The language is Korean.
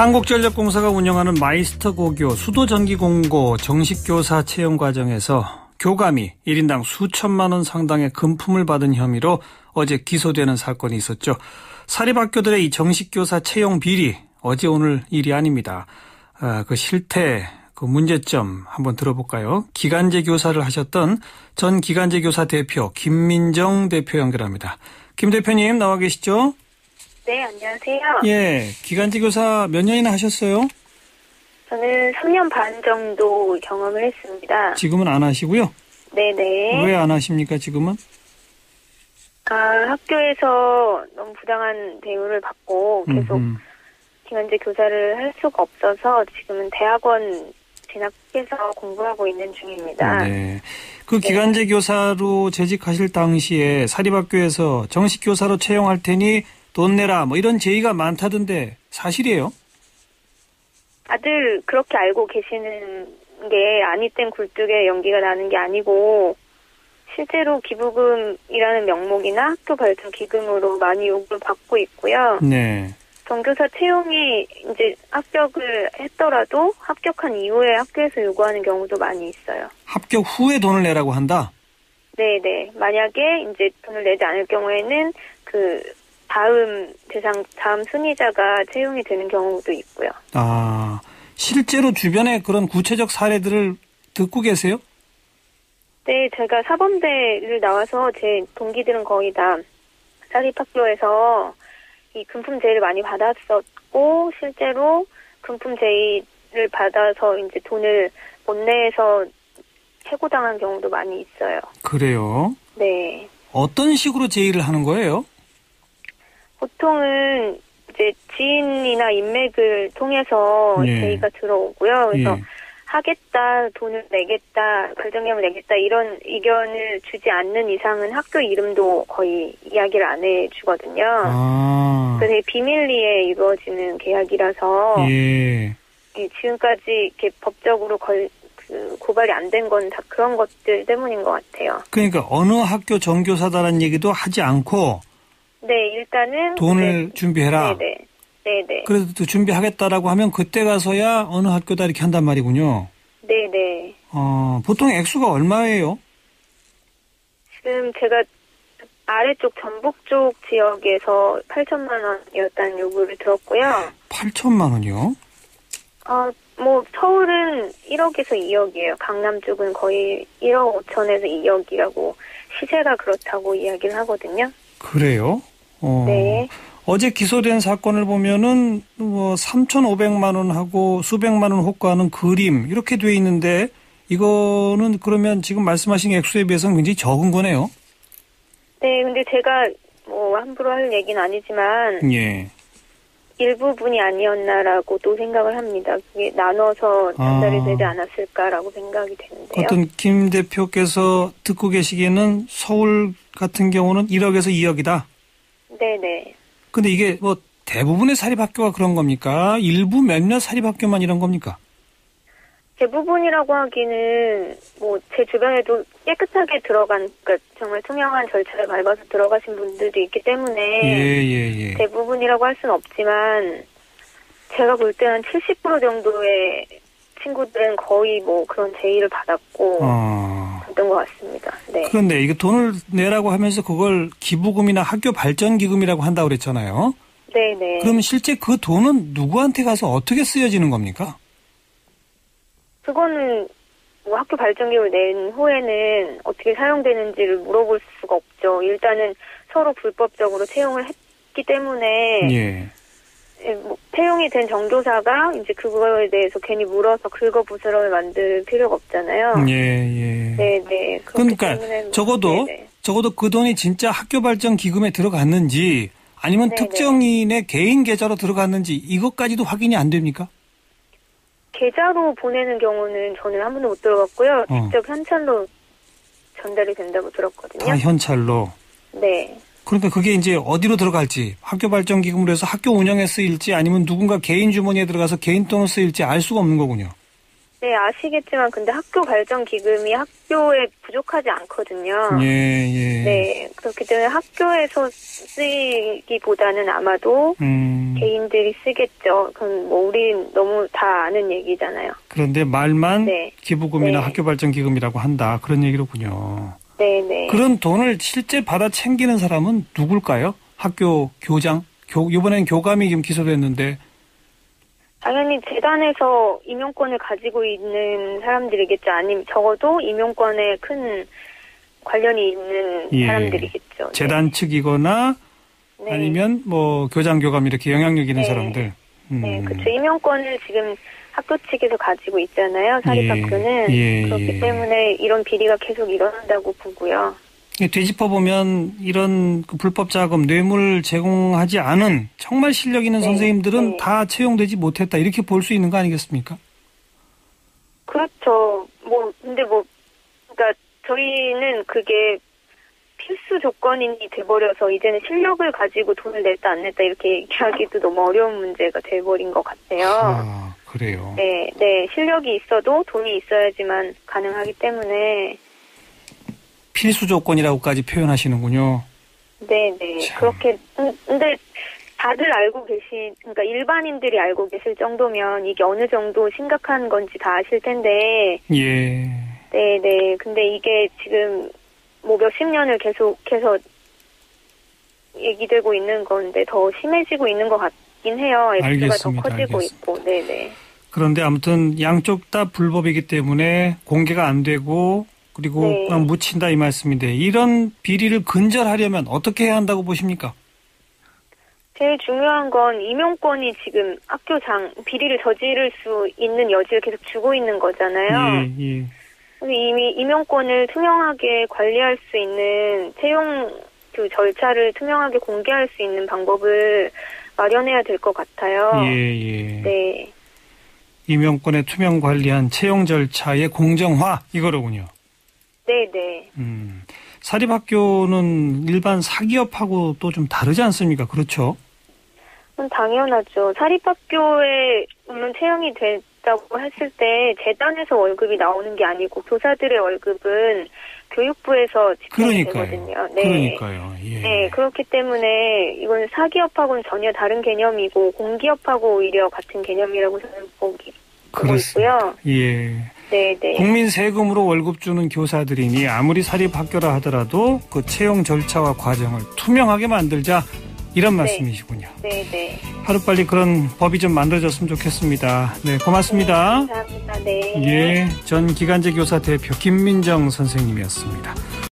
한국전력공사가 운영하는 마이스터 고교 수도전기공고 정식교사 채용 과정에서 교감이 1인당 수천만 원 상당의 금품을 받은 혐의로 어제 기소되는 사건이 있었죠. 사립학교들의 이 정식교사 채용 비리, 어제 오늘 일이 아닙니다. 그 실태, 그 문제점 한번 들어볼까요? 기간제 교사를 하셨던 전 기간제 교사 대표 김민정 대표 연결합니다. 김 대표님 나와 계시죠? 네, 안녕하세요. 예, 기간제 교사 몇 년이나 하셨어요? 저는 3년 반 정도 경험을 했습니다. 지금은 안 하시고요? 네네. 왜 안 하십니까, 지금은? 학교에서 너무 부당한 대우를 받고 계속 기간제 교사를 할 수가 없어서 지금은 대학원 진학해서 공부하고 있는 중입니다. 네. 그 기간제 교사로 재직하실 당시에 사립학교에서 정식 교사로 채용할 테니 돈 내라 뭐 이런 제의가 많다던데 사실이에요? 다들 그렇게 알고 계시는 게 아니 땐 굴뚝에 연기가 나는 게 아니고 실제로 기부금이라는 명목이나 학교 발전 기금으로 많이 요구를 받고 있고요. 네. 정교사 채용이 이제 합격을 했더라도 합격한 이후에 학교에서 요구하는 경우도 많이 있어요. 합격 후에 돈을 내라고 한다? 네네. 만약에 이제 돈을 내지 않을 경우에는 그 다음 순위자가 채용이 되는 경우도 있고요. 실제로 주변에 그런 구체적 사례들을 듣고 계세요? 네, 제가 사범대를 나와서 제 동기들은 거의 다 사립학교에서 이 금품 제의를 많이 받았었고, 실제로 금품 제의를 받아서 이제 돈을 못 내서 해고당한 경우도 많이 있어요. 그래요? 네. 어떤 식으로 제의를 하는 거예요? 보통은 이제 지인이나 인맥을 통해서 제의가 들어오고요. 그래서 하겠다, 돈을 내겠다, 발전기금을 내겠다 이런 의견을 주지 않는 이상은 학교 이름도 거의 이야기를 안 해주거든요. 그래서 비밀리에 이루어지는 계약이라서 지금까지 이렇게 법적으로 고발이 안 된 건 다 그런 것들 때문인 것 같아요. 그러니까 어느 학교 정교사다라는 얘기도 하지 않고 네, 일단은 돈을 준비해라. 네네. 그래도 또 준비하겠다라고 하면 그때 가서야 어느 학교다 이렇게 한단 말이군요. 네네. 보통 액수가 얼마예요? 지금 제가 아래쪽 전북 쪽 지역에서 8천만 원이었다는 요구를 들었고요. 8천만 원이요? 서울은 1억에서 2억이에요. 강남 쪽은 거의 1억 5천에서 2억이라고 시세가 그렇다고 이야기를 하거든요. 그래요? 네. 어제 기소된 사건을 보면은 3,500만 원하고 수백만 원 호가하는 그림 이렇게 돼 있는데 이거는 그러면 지금 말씀하신 액수에 비해서는 굉장히 적은 거네요. 네, 근데 제가 함부로 할 얘기는 아니지만 일부분이 아니었나라고 또 생각을 합니다. 그게 나눠서 전달이 되지 않았을까라고 생각이 되는데요. 어떤 김 대표께서 듣고 계시기에는 서울 같은 경우는 1억에서 2억이다. 네네. 근데 이게 대부분의 사립학교가 그런 겁니까? 일부 몇몇 사립학교만 이런 겁니까? 대부분이라고 하기는 제 주변에도 깨끗하게 그러니까 정말 투명한 절차를 밟아서 들어가신 분들도 있기 때문에 대부분이라고 할 수는 없지만 제가 볼 때는 70% 정도의 친구들은 거의 그런 제의를 받았고 그랬던 것 같습니다. 네. 그런데 이게 돈을 내라고 하면서 그걸 기부금이나 학교 발전 기금이라고 한다고 그랬잖아요. 네네. 그러면 실제 그 돈은 누구한테 가서 어떻게 쓰여지는 겁니까? 그거는 학교 발전기금을 낸 후에는 어떻게 사용되는지를 물어볼 수가 없죠. 일단은 서로 불법적으로 채용을 했기 때문에 채용이 된 정교사가 이제 그거에 대해서 괜히 물어서 긁어부스럼을 만들 필요가 없잖아요. 네네. 그러니까 적어도 그 돈이 진짜 학교 발전 기금에 들어갔는지 아니면 특정인의 개인 계좌로 들어갔는지 이것까지도 확인이 안 됩니까? 계좌로 보내는 경우는 저는 한 번도 못 들어갔고요. 직접 현찰로 전달이 된다고 들었거든요. 다 현찰로? 네. 그러니까 그게 이제 어디로 들어갈지 학교 발전 기금으로 해서 학교 운영에 쓰일지 아니면 누군가 개인 주머니에 들어가서 개인 돈으로 쓰일지 알 수가 없는 거군요. 네, 아시겠지만 근데 학교 발전 기금이 학교에 부족하지 않거든요. 예, 예. 네, 그렇기 때문에 학교에서 쓰기보다는 아마도 개인들이 쓰겠죠. 그건 뭐 우린 너무 다 아는 얘기잖아요. 그런데 말만 네. 기부금이나 네. 학교 발전 기금이라고 한다. 그런 얘기로군요. 네, 네. 그런 돈을 실제 받아 챙기는 사람은 누굴까요? 학교 교장? 이번엔 교감이 지금 기소됐는데. 당연히 재단에서 임용권을 가지고 있는 사람들이겠죠. 아니면 적어도 임용권에 큰 관련이 있는 예. 사람들이겠죠. 재단 측이거나 네. 아니면 뭐 교장, 교감 이렇게 영향력 있는 네. 사람들. 네, 그렇죠. 임용권을 지금 학교 측에서 가지고 있잖아요. 사립학교는. 예, 그렇기 때문에 이런 비리가 계속 일어난다고 보고요. 되짚어보면 이런 그 불법 자금, 뇌물 제공하지 않은 정말 실력 있는 네, 선생님들은 네. 다 채용되지 못했다. 이렇게 볼 수 있는 거 아니겠습니까? 그렇죠. 그러니까 저희는 그게 필수 조건이 돼버려서 이제는 실력을 가지고 돈을 냈다 안 냈다 이렇게 얘기하기도 너무 어려운 문제가 돼버린 것 같아요. 아, 그래요. 네, 네. 실력이 있어도 돈이 있어야지만 가능하기 때문에. 필수 조건이라고까지 표현하시는군요. 네, 네. 참. 그렇게, 근데 다들 알고 그러니까 일반인들이 알고 계실 정도면 이게 어느 정도 심각한 건지 다 아실 텐데. 예. 네, 네. 근데 이게 지금 뭐 몇십 년을 계속해서 얘기되고 있는 건데 더 심해지고 있는 것 같긴 해요. 액수가 더 커지고 있고. 네, 네. 그런데 아무튼 양쪽 다 불법이기 때문에 공개가 안 되고 그리고 네. 그냥 묻힌다 이 말씀인데 이런 비리를 근절하려면 어떻게 해야 한다고 보십니까? 제일 중요한 건 임용권이 지금 비리를 저지를 수 있는 여지를 계속 주고 있는 거잖아요. 예, 예. 그래서 이미 임용권을 투명하게 관리할 수 있는 채용 그 절차를 투명하게 공개할 수 있는 방법을 마련해야 될 것 같아요. 예, 예. 네. 임용권의 투명 관리한 채용 절차의 공정화 이거로군요. 네, 네. 사립학교는 일반 사기업하고 또 좀 다르지 않습니까? 그렇죠? 당연하죠. 사립학교에 물론 채용이 됐다고 했을 때 재단에서 월급이 나오는 게 아니고 교사들의 월급은 교육부에서 집행이 되거든요. 네. 그러니까요. 예. 네, 그렇기 때문에 이건 사기업하고는 전혀 다른 개념이고 공기업하고 오히려 같은 개념이라고 저는 보고 있고요. 예. 네, 네. 국민 세금으로 월급 주는 교사들이니 아무리 사립학교라 하더라도 그 채용 절차와 과정을 투명하게 만들자 이런 말씀이시군요. 네, 네. 하루빨리 그런 법이 좀 만들어졌으면 좋겠습니다. 네, 고맙습니다. 네, 감사합니다. 네. 예, 전 기간제 교사 대표 김민정 선생님이었습니다.